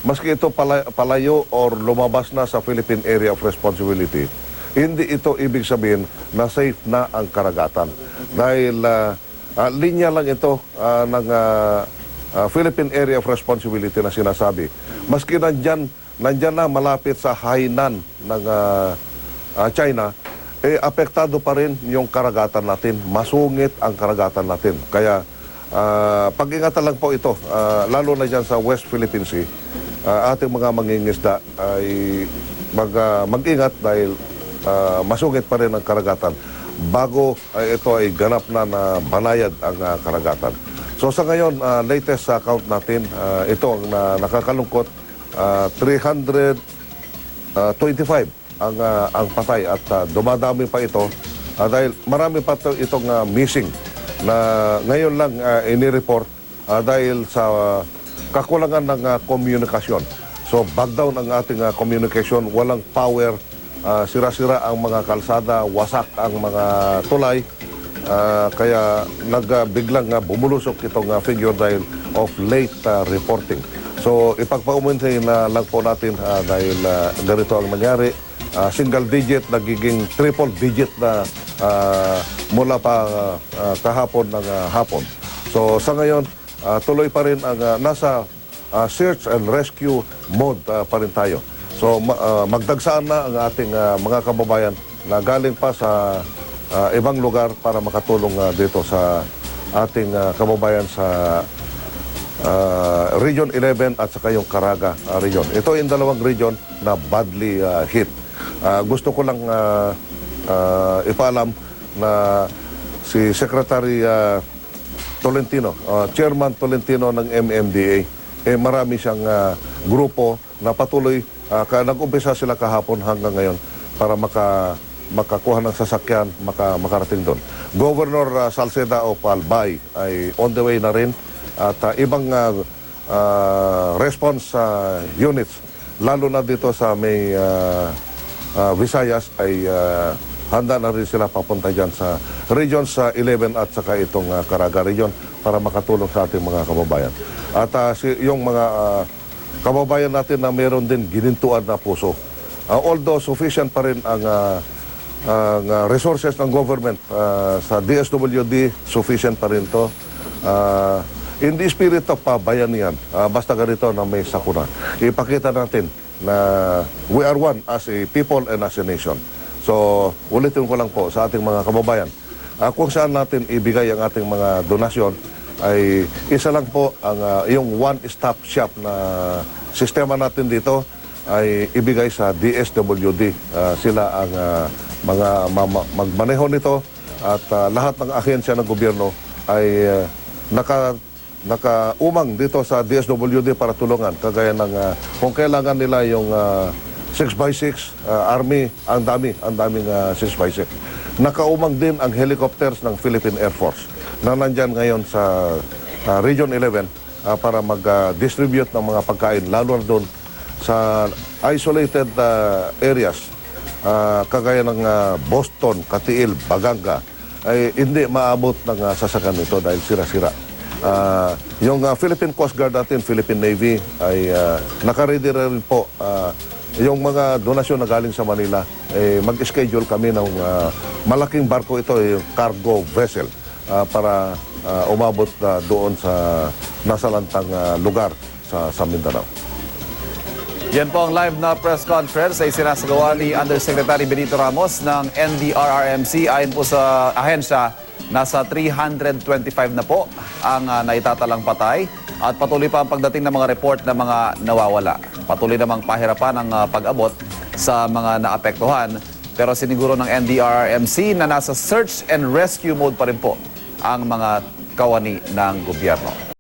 maski ito palayo or lumabas na sa Philippine Area of Responsibility, hindi ito ibig sabihin na safe na ang karagatan. Dahil linya lang ito ng Philippine Area of Responsibility na sinasabi. Maski nandyan na malapit sa hainan ng China, apektado pa rin yung karagatan natin. Masungit ang karagatan natin. Kaya pag-ingatan lang po ito, lalo na dyan sa West Philippine Sea, ating mga mangingisda ay mag-ingat dahil masungit pa rin ang karagatan bago ito ay ganap na banayad ang karagatan. So sa ngayon, latest count natin, ito ang nakakalungkot, 325 ang patay at dumadami pa ito dahil marami pa itong missing na ngayon lang inireport dahil sa kakulangan ng komunikasyon. So back down ang ating communication, walang power, sira-sira ang mga kalsada, wasak ang mga tulay, kaya biglang bumulusok itong figure dahil of late reporting. So ipagpaumuntin na lang po natin dahil ganito ang nangyari. Single digit, nagiging triple digit na mula pa kahapon ng hapon. So sa ngayon, tuloy pa rin ang nasa search and rescue mode pa rin tayo. So magdagsaan na ang ating mga kababayan na galing pa sa ibang lugar para makatulong dito sa ating kababayan sa Region 11 at saka yung Caraga region. Ito yung dalawang region na badly hit. Gusto ko lang ipaalam na si Secretary Tolentino, Chairman Tolentino ng MMDA, marami siyang grupo na patuloy, nag-umpisa sila kahapon hanggang ngayon para makakuha ng sasakyan, makarating doon. Governor Salceda of Albay ay on the way na rin at ibang response units, lalo na dito sa may Visayas ay handa na rin sila papunta dyan sa regions 11 at saka itong Caraga region para makatulong sa ating mga kababayan. At yung mga kababayan natin na meron din ginintuan na puso. Although sufficient pa rin ang resources ng government sa DSWD, sufficient pa rin to. In the spirit of bayanihan, basta ganito na may sakuna, ipakita natin na we are one as a people and as a nation. So, ulitin ko lang po sa ating mga kababayan, kung saan natin ibigay ang ating mga donasyon, ay isa lang po ang yung one-stop shop na sistema natin dito ay ibigay sa DSWD. Sila ang mga magmaneho nito at lahat ng ahensya ng gobyerno ay nakaumang dito sa DSWD para tulungan. Kagaya ng kung kailangan nila yung 6x6 Army, ang daming 6x6. Nakaumang din ang helicopters ng Philippine Air Force na nandyan ngayon sa Region 11 para mag-distribute ng mga pagkain, lalo na doon sa isolated areas kagaya ng Boston, Katiil, Baganga, ay hindi maabot ng sasakyan nito dahil sira-sira. Yung Philippine Coast Guard natin, Philippine Navy, ay nakaready rin po yung mga donasyon na galing sa Manila. Mag-schedule kami ng malaking barko ito, yung cargo vessel, para umabot doon sa nasalantang lugar sa Mindanao. Yan po ang live na press conference ay sinasagawa ni Undersecretary Benito Ramos ng NDRRMC. Ayon po sa ahensya, nasa 325 na po ang naitatalang patay at patuloy pa ang pagdating ng mga report ng mga nawawala. Patuloy namang pahirapan ang pag-abot sa mga naapektuhan, pero siniguro ng NDRRMC na nasa search and rescue mode pa rin po ang mga kawani ng gobyerno.